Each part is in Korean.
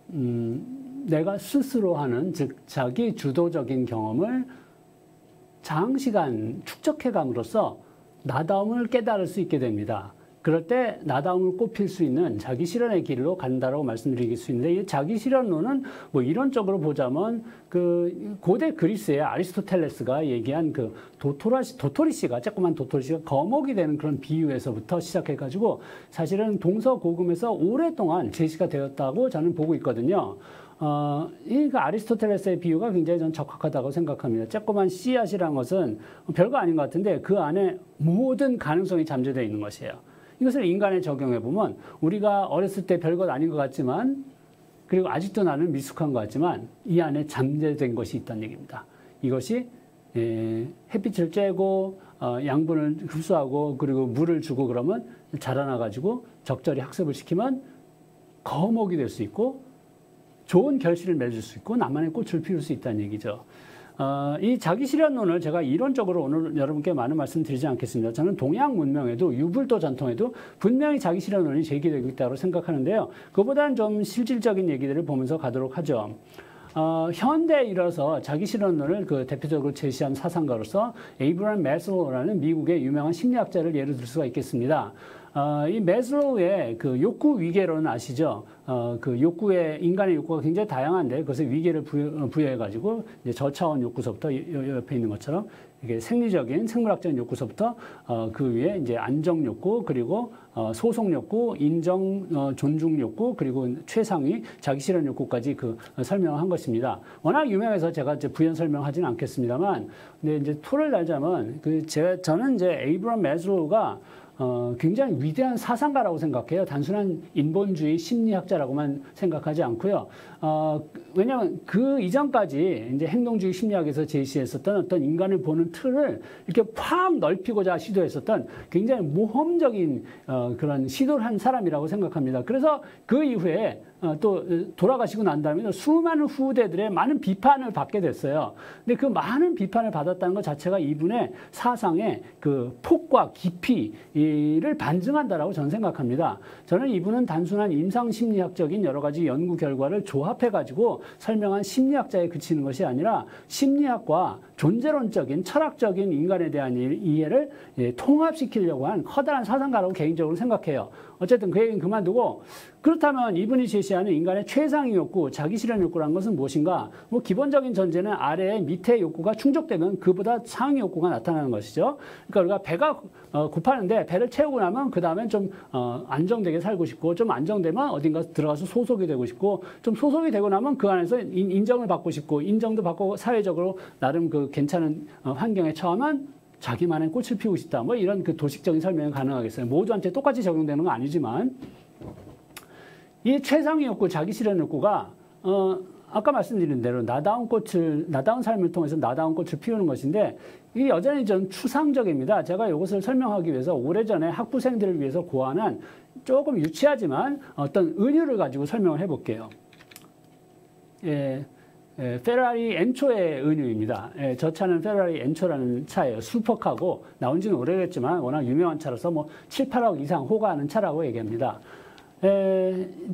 내가 스스로 하는, 즉 자기 주도적인 경험을 장시간 축적해감으로써 나다움을 깨달을 수 있게 됩니다. 그럴 때 나다움을 꼽힐 수 있는 자기 실현의 길로 간다라고 말씀드릴 수 있는데, 이 자기 실현론은 뭐 이론적으로 보자면 그 고대 그리스의 아리스토텔레스가 얘기한 그 도토리씨가, 조그만 도토리씨가 거목이 되는 그런 비유에서부터 시작해가지고 사실은 동서고금에서 오랫동안 제시가 되었다고 저는 보고 있거든요. 이 아리스토텔레스의 비유가 굉장히 전 적합하다고 생각합니다. 조그만 씨앗이라는 것은 별거 아닌 것 같은데 그 안에 모든 가능성이 잠재되어 있는 것이에요. 이것을 인간에 적용해 보면 우리가 어렸을 때 별것 아닌 것 같지만, 그리고 아직도 나는 미숙한 것 같지만 이 안에 잠재된 것이 있다는 얘기입니다. 이것이 햇빛을 쬐고 양분을 흡수하고 그리고 물을 주고 그러면 자라나가지고 적절히 학습을 시키면 거목이 될 수 있고 좋은 결실을 맺을 수 있고 나만의 꽃을 피울 수 있다는 얘기죠. 이 자기 실현론을 제가 이론적으로 오늘 여러분께 많은 말씀 드리지 않겠습니다. 저는 동양 문명에도 유불도 전통에도 분명히 자기 실현론이 제기되고 있다고 생각하는데요. 그보다는 좀 실질적인 얘기들을 보면서 가도록 하죠. 현대에 이르러서 자기 실현론을 그 대표적으로 제시한 사상가로서 에이브라함 매슬로우라는 미국의 유명한 심리학자를 예를 들 수가 있겠습니다. 이 매슬로우의 그 욕구 위계론은 아시죠? 그 인간의 욕구가 굉장히 다양한데 그것에 위계를 부여해가지고 이제 저차원 욕구서부터 옆에 있는 것처럼 이게 생리적인 생물학적인 욕구서부터 그 위에 이제 안정 욕구, 그리고 소속 욕구, 인정, 존중 욕구, 그리고 최상위 자기 실현 욕구까지 그 설명을 한 것입니다. 워낙 유명해서 제가 이제 부연 설명하지는 않겠습니다만, 근데 이제 토를 달자면 저는 이제 에이브라함 매슬로우가 굉장히 위대한 사상가라고 생각해요. 단순한 인본주의 심리학자라고만 생각하지 않고요. 왜냐하면 그 이전까지 이제 행동주의 심리학에서 제시했었던 어떤 인간을 보는 틀을 이렇게 확 넓히고자 시도했었던 굉장히 모험적인 그런 시도를 한 사람이라고 생각합니다. 그래서 그 이후에 또 돌아가시고 난 다음에 수많은 후대들의 많은 비판을 받게 됐어요. 근데 그 많은 비판을 받았다는 것 자체가 이분의 사상의 그 폭과 깊이를 반증한다라고 저는 생각합니다. 저는 이분은 단순한 임상심리학적인 여러 가지 연구 결과를 조합해가지고 설명한 심리학자에 그치는 것이 아니라 심리학과 존재론적인 철학적인 인간에 대한 이해를 통합시키려고 한 커다란 사상가라고 개인적으로 생각해요. 어쨌든 그 얘기는 그만두고, 그렇다면 이분이 제시하는 인간의 최상위 욕구, 자기 실현 욕구라는 것은 무엇인가? 뭐 기본적인 전제는 아래에 밑에 욕구가 충족되면 그보다 상위 욕구가 나타나는 것이죠. 그러니까 우리가 배가 고파는데 배를 채우고 나면 그 다음엔 좀 안정되게 살고 싶고, 좀 안정되면 어딘가 들어가서 소속이 되고 싶고, 좀 소속이 되고 나면 그 안에서 인정을 받고 싶고, 인정도 받고 사회적으로 나름 그 괜찮은 환경에 처하면 자기만의 꽃을 피우고 싶다. 뭐 이런 그 도식적인 설명이 가능하겠어요. 모두한테 똑같이 적용되는 건 아니지만, 이 최상위 욕구, 자기 실현 욕구가 아까 말씀드린 대로 나다운 삶을 통해서 나다운 꽃을 피우는 것인데, 이게 여전히 좀 추상적입니다. 제가 이것을 설명하기 위해서 오래전에 학부생들을 위해서 고안한 조금 유치하지만 어떤 은유를 가지고 설명을 해볼게요. 페라리 엔초의 은유입니다. 저 차는 페라리 엔초라는 차예요. 슈퍼카고 나온 지는 오래됐지만 워낙 유명한 차라서 뭐 7, 8억 이상 호가하는 차라고 얘기합니다.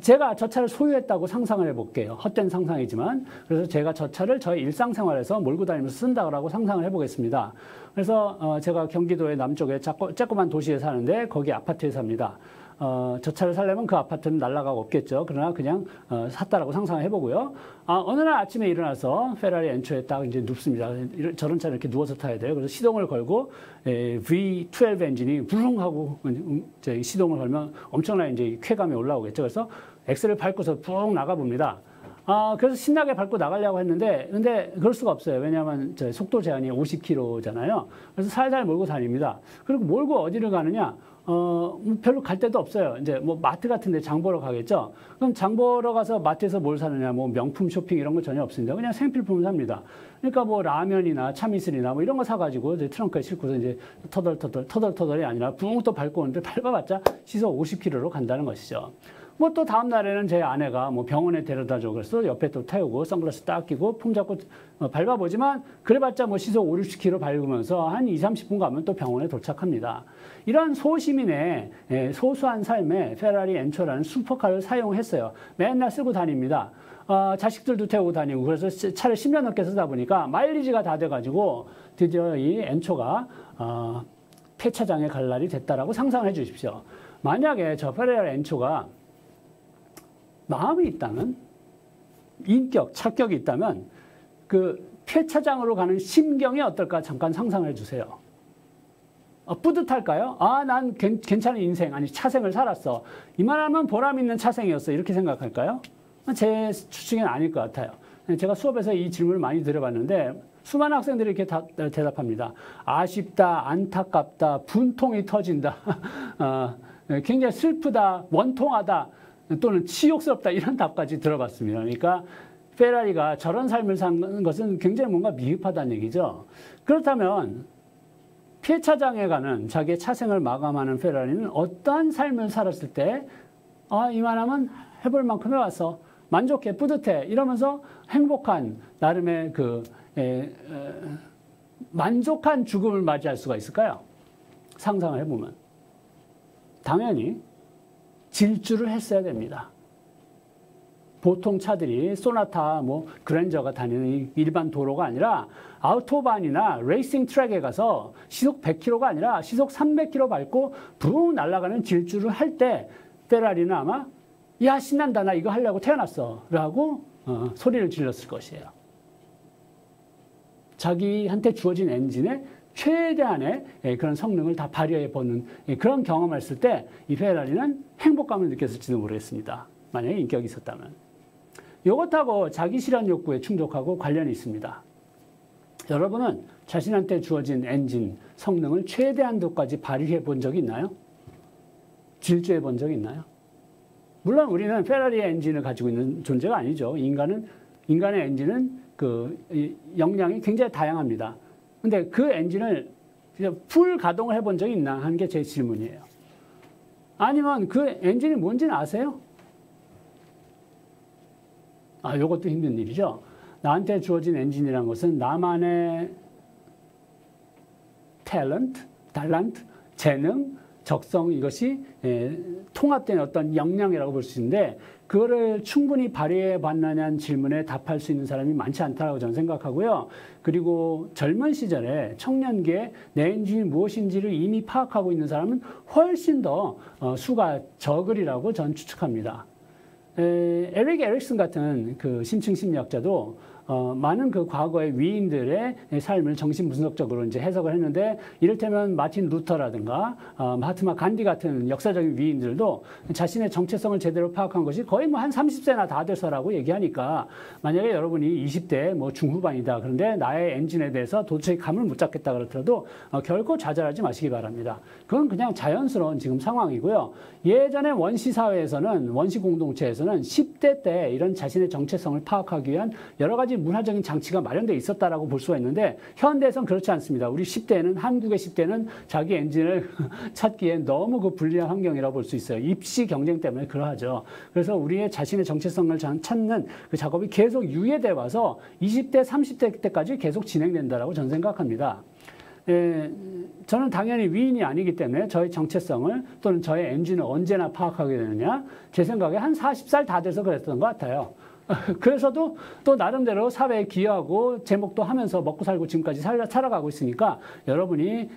제가 저 차를 소유했다고 상상을 해볼게요. 헛된 상상이지만. 그래서 제가 저 차를 저의 일상생활에서 몰고 다니면서 쓴다고 상상을 해보겠습니다. 그래서 제가 경기도의 남쪽에 조그만 도시에 사는데 거기 아파트에 삽니다. 저 차를 사려면 그 아파트는 날라가고 없겠죠. 그러나 그냥 샀다라고 상상을 해보고요. 어느 날 아침에 일어나서 페라리 엔초에 딱 이제 눕습니다. 저런 차는 이렇게 누워서 타야 돼요. 그래서 시동을 걸고 V12 엔진이 부릉 하고 시동을 걸면 엄청나게 이제 쾌감이 올라오겠죠. 그래서 엑셀을 밟고서 푹 나가봅니다. 그래서 신나게 밟고 나가려고 했는데, 근데 그럴 수가 없어요. 왜냐하면 속도 제한이 50km잖아요. 그래서 살살 몰고 다닙니다. 그리고 몰고 어디를 가느냐? 별로 갈 데도 없어요. 이제 뭐 마트 같은 데 장 보러 가겠죠. 그럼 장 보러 가서 마트에서 뭘 사느냐, 뭐 명품 쇼핑 이런 거 전혀 없습니다. 그냥 생필품을 삽니다. 그러니까 뭐 라면이나 참이슬이나 뭐 이런 거 사가지고 이제 트렁크에 싣고서 이제 터덜터덜이 아니라 붕 또 밟고 오는데 밟아봤자 시속 50km로 간다는 것이죠. 뭐 또 다음 날에는 제 아내가 뭐 병원에 데려다 줘. 그래서 옆에 또 태우고 선글라스 딱 끼고 품 잡고 밟아보지만 그래봤자 뭐 시속 5, 60km 밟으면서 한 2, 30분 가면 또 병원에 도착합니다. 이런 소시민의 소소한 삶에 페라리 엔초라는 슈퍼카를 사용했어요. 맨날 쓰고 다닙니다. 자식들도 태우고 다니고 그래서 차를 10년 넘게 쓰다 보니까 마일리지가 다 돼가지고 드디어 이 엔초가 폐차장에 갈 날이 됐다라고 상상을 해 주십시오. 만약에 저 페라리 엔초가 마음이 있다면, 인격, 착격이 있다면 그 폐차장으로 가는 심경이 어떨까 잠깐 상상을 해주세요. 뿌듯할까요? 난 괜찮은 인생, 아니 차생을 살았어. 이만하면 보람 있는 차생이었어. 이렇게 생각할까요? 제 추측은 아닐 것 같아요. 제가 수업에서 이 질문을 많이 드려봤는데 수많은 학생들이 이렇게 대답합니다. 아쉽다, 안타깝다, 분통이 터진다, 굉장히 슬프다, 원통하다, 또는 치욕스럽다 이런 답까지 들어봤습니다. 그러니까 페라리가 저런 삶을 사는 것은 굉장히 뭔가 미흡하다는 얘기죠. 그렇다면 폐차장에 가는 자기의 차생을 마감하는 페라리는 어떠한 삶을 살았을 때 이만하면 해볼 만큼 해왔어. 만족해, 뿌듯해 이러면서 행복한 나름의 만족한 죽음을 맞이할 수가 있을까요? 상상을 해보면 당연히 질주를 했어야 됩니다. 보통 차들이 소나타, 그랜저가 다니는 일반 도로가 아니라 아우토반이나 레이싱 트랙에 가서 시속 100km가 아니라 시속 300km 밟고 붕 날아가는 질주를 할 때 페라리는 아마 야 신난다 나 이거 하려고 태어났어 라고 소리를 질렀을 것이에요. 자기한테 주어진 엔진에 최대한의 그런 성능을 다 발휘해 보는 그런 경험을 했을 때 이 페라리는 행복감을 느꼈을지도 모르겠습니다. 만약에 인격이 있었다면. 이것하고 자기 실현 욕구에 충족하고 관련이 있습니다. 여러분은 자신한테 주어진 엔진 성능을 최대한도까지 발휘해 본 적이 있나요? 질주해 본 적이 있나요? 물론 우리는 페라리의 엔진을 가지고 있는 존재가 아니죠. 인간의 엔진은 역량이 굉장히 다양합니다. 근데 그 엔진을 풀 가동을 해본 적이 있나 하는 게 제 질문이에요. 아니면 그 엔진이 뭔지는 아세요? 요것도 힘든 일이죠. 나한테 주어진 엔진이라는 것은 나만의 탤런트, 재능, 적성 이것이 통합된 어떤 역량이라고 볼 수 있는데 그거를 충분히 발휘해 봤느냐는 질문에 답할 수 있는 사람이 많지 않다고 저는 생각하고요. 그리고 젊은 시절에 청년기에 내 엔진이 무엇인지를 이미 파악하고 있는 사람은 훨씬 더 수가 적으리라고 저는 추측합니다. 에릭 에릭슨 같은 심층 심리학자도 많은 과거의 위인들의 삶을 정신분석적으로 이제 해석을 했는데 이를테면 마틴 루터라든가 마하트마 간디 같은 역사적인 위인들도 자신의 정체성을 제대로 파악한 것이 거의 한 30세나 다 돼서라고 얘기하니까 만약에 여러분이 20대 중후반이다. 그런데 나의 엔진에 대해서 도저히 감을 못 잡겠다 그렇더라도 결코 좌절하지 마시기 바랍니다. 그건 그냥 자연스러운 지금 상황이고요. 예전에 원시 사회에서는 원시 공동체에서는 10대 때 이런 자신의 정체성을 파악하기 위한 여러 가지 문화적인 장치가 마련되어 있었다라고 볼 수가 있는데 현대에서는 그렇지 않습니다. 우리 10대는 한국의 10대는 자기 엔진을 찾기에 너무 불리한 환경이라고 볼 수 있어요. 입시 경쟁 때문에 그러하죠. 그래서 우리의 자신의 정체성을 찾는 그 작업이 계속 유예돼 와서 20대, 30대 때까지 계속 진행된다라고 저는 생각합니다. 저는 당연히 위인이 아니기 때문에 저의 정체성을 또는 저의 엔진을 언제나 파악하게 되느냐 제 생각에 한 40살 다 돼서 그랬던 것 같아요. 그래서도 또 나름대로 사회에 기여하고 제목도 하면서 먹고 살고 지금까지 살아가고 있으니까 여러분이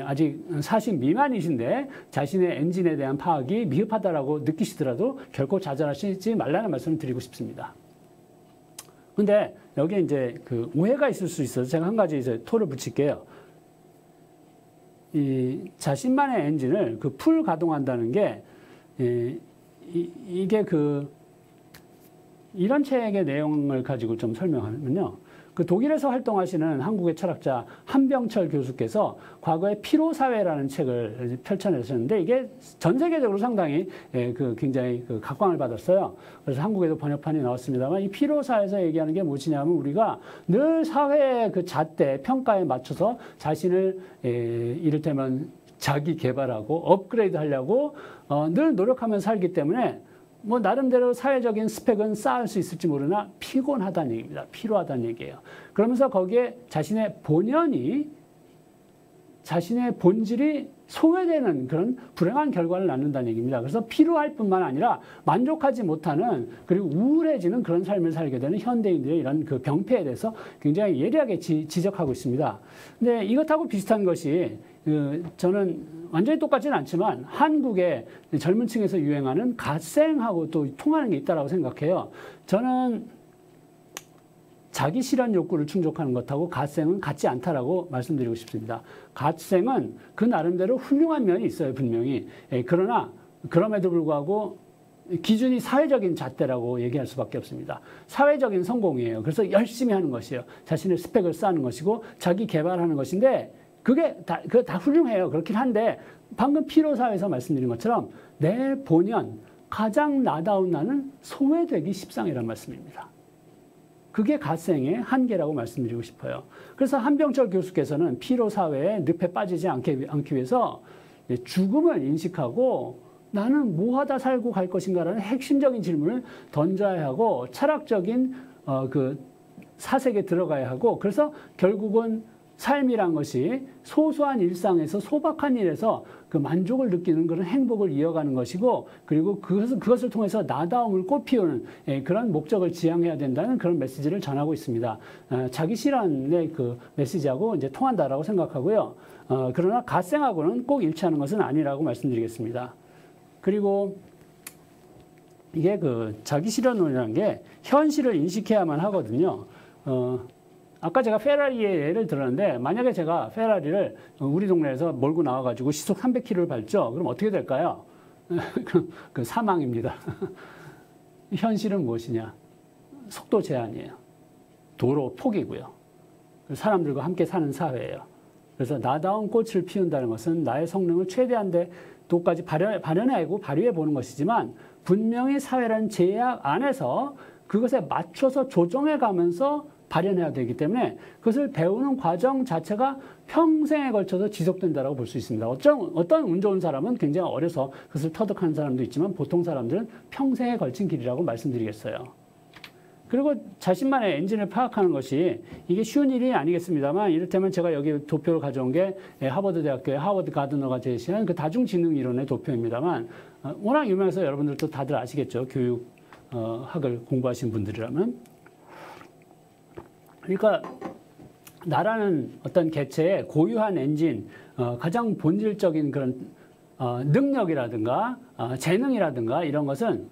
아직 40 미만이신데 자신의 엔진에 대한 파악이 미흡하다라고 느끼시더라도 결코 좌절하시지 말라는 말씀을 드리고 싶습니다. 근데 여기에 이제 오해가 있을 수 있어서 제가 한 가지 이제 토를 붙일게요. 이 자신만의 엔진을 풀 가동한다는 게 이게 이런 책의 내용을 가지고 좀 설명하면요. 독일에서 활동하시는 한국의 철학자 한병철 교수께서 과거에 피로사회라는 책을 펼쳐내셨는데 이게 전 세계적으로 상당히 굉장히 각광을 받았어요. 그래서 한국에도 번역판이 나왔습니다만 이 피로사회에서 얘기하는 게 무엇이냐면 우리가 늘 사회의 잣대, 평가에 맞춰서 자신을 이를테면 자기 개발하고 업그레이드 하려고 늘 노력하면서 살기 때문에 뭐 나름대로 사회적인 스펙은 쌓을 수 있을지 모르나 피곤하다는 얘기입니다. 피로하다는 얘기예요. 그러면서 거기에 자신의 본질이 소외되는 그런 불행한 결과를 낳는다는 얘기입니다. 그래서 피로할 뿐만 아니라 만족하지 못하는 그리고 우울해지는 그런 삶을 살게 되는 현대인들의 이런 그 병폐에 대해서 굉장히 예리하게 지적하고 있습니다. 근데 이것하고 비슷한 것이 저는 완전히 똑같지는 않지만 한국의 젊은 층에서 유행하는 갓생하고 또 통하는 게 있다고 생각해요. 저는 자기 실현 욕구를 충족하는 것하고 갓생은 같지 않다라고 말씀드리고 싶습니다. 갓생은 그 나름대로 훌륭한 면이 있어요, 분명히. 그러나 그럼에도 불구하고 기준이 사회적인 잣대라고 얘기할 수밖에 없습니다. 사회적인 성공이에요. 그래서 열심히 하는 것이에요. 자신의 스펙을 쌓는 것이고 자기 개발하는 것인데 그게 다 훌륭해요. 그렇긴 한데 방금 피로사회에서 말씀드린 것처럼 내 본연 가장 나다운 나는 소외되기 십상이라는 말씀입니다. 그게 갓생의 한계라고 말씀드리고 싶어요. 그래서 한병철 교수께서는 피로사회의 늪에 빠지지 않기 위해서 죽음을 인식하고 나는 뭐 하다 살고 갈 것인가라는 핵심적인 질문을 던져야 하고 철학적인 그 사색에 들어가야 하고 그래서 결국은 삶이란 것이 소소한 일상에서 소박한 일에서 그 만족을 느끼는 그런 행복을 이어가는 것이고 그리고 그것을 통해서 나다움을 꽃피우는 그런 목적을 지향해야 된다는 그런 메시지를 전하고 있습니다. 자기 실현의 그 메시지하고 이제 통한다라고 생각하고요. 그러나 갓생하고는 꼭 일치하는 것은 아니라고 말씀드리겠습니다. 그리고 이게 그 자기 실현론이라는 게 현실을 인식해야만 하거든요. 아까 제가 페라리의 예를 들었는데 만약에 제가 페라리를 우리 동네에서 몰고 나와가지고 시속 300km를 밟죠. 그럼 어떻게 될까요? 그 사망입니다. 현실은 무엇이냐? 속도 제한이에요. 도로 포기고요. 사람들과 함께 사는 사회예요. 그래서 나다운 꽃을 피운다는 것은 나의 성능을 최대한 도까지 발현하고 발휘해 보는 것이지만 분명히 사회라는 제약 안에서 그것에 맞춰서 조정해 가면서 발현해야 되기 때문에 그것을 배우는 과정 자체가 평생에 걸쳐서 지속된다고 볼 수 있습니다. 어떤 운 좋은 사람은 굉장히 어려서 그것을 터득하는 사람도 있지만 보통 사람들은 평생에 걸친 길이라고 말씀드리겠어요. 그리고 자신만의 엔진을 파악하는 것이 이게 쉬운 일이 아니겠습니다만 이를테면 제가 여기 도표를 가져온 게 하버드 대학교의 하워드 가드너가 제시한 그 다중지능 이론의 도표입니다만 워낙 유명해서 여러분들도 다들 아시겠죠. 교육학을 공부하신 분들이라면. 그러니까 나라는 어떤 개체의 고유한 엔진, 가장 본질적인 그런 능력이라든가 재능이라든가 이런 것은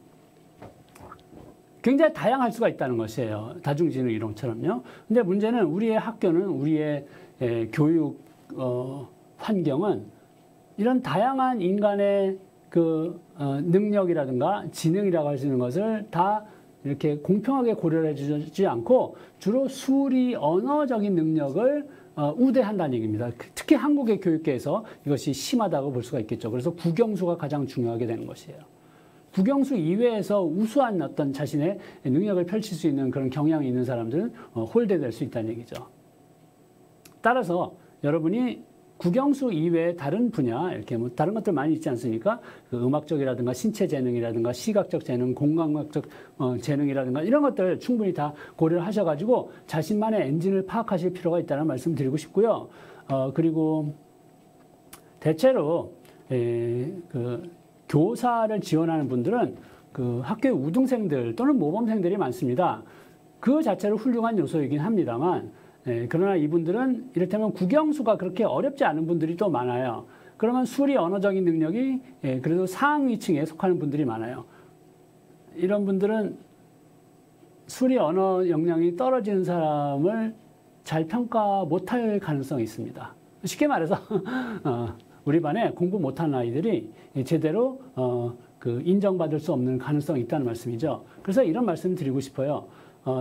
굉장히 다양할 수가 있다는 것이에요. 다중지능 이론처럼요. 근데 문제는 우리의 학교는 우리의 교육 환경은 이런 다양한 인간의 그 능력이라든가 지능이라고 할 수 있는 것을 다 이렇게 공평하게 고려를 해주지 않고 주로 수리 언어적인 능력을 우대한다는 얘기입니다. 특히 한국의 교육계에서 이것이 심하다고 볼 수가 있겠죠. 그래서 국영수가 가장 중요하게 되는 것이에요. 국영수 이외에서 우수한 어떤 자신의 능력을 펼칠 수 있는 그런 경향이 있는 사람들은 홀대될 수 있다는 얘기죠. 따라서 여러분이 국영수 이외의 다른 분야, 이렇게 뭐 다른 것들 많이 있지 않습니까? 그 음악적이라든가 신체 재능이라든가 시각적 재능, 공감각적 재능이라든가 이런 것들 충분히 다 고려를 하셔가지고 자신만의 엔진을 파악하실 필요가 있다는 말씀 드리고 싶고요. 그리고 대체로 그 교사를 지원하는 분들은 그 학교의 우등생들 또는 모범생들이 많습니다. 그 자체로 훌륭한 요소이긴 합니다만 그러나 이분들은 이를테면 국영수가 그렇게 어렵지 않은 분들이 또 많아요. 그러면 수리 언어적인 능력이 그래도 상위층에 속하는 분들이 많아요. 이런 분들은 수리 언어 역량이 떨어지는 사람을 잘 평가 못할 가능성이 있습니다. 쉽게 말해서 우리 반에 공부 못하는 아이들이 제대로 그 인정받을 수 없는 가능성이 있다는 말씀이죠. 그래서 이런 말씀을 드리고 싶어요.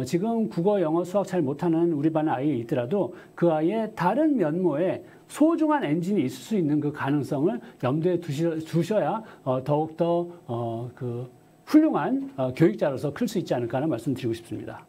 지금 국어, 영어, 수학 잘 못하는 우리 반의 아이가 있더라도 그 아이의 다른 면모에 소중한 엔진이 있을 수 있는 그 가능성을 염두에 두셔야 더욱더 그 훌륭한 교육자로서 클 수 있지 않을까 하는 말씀 드리고 싶습니다.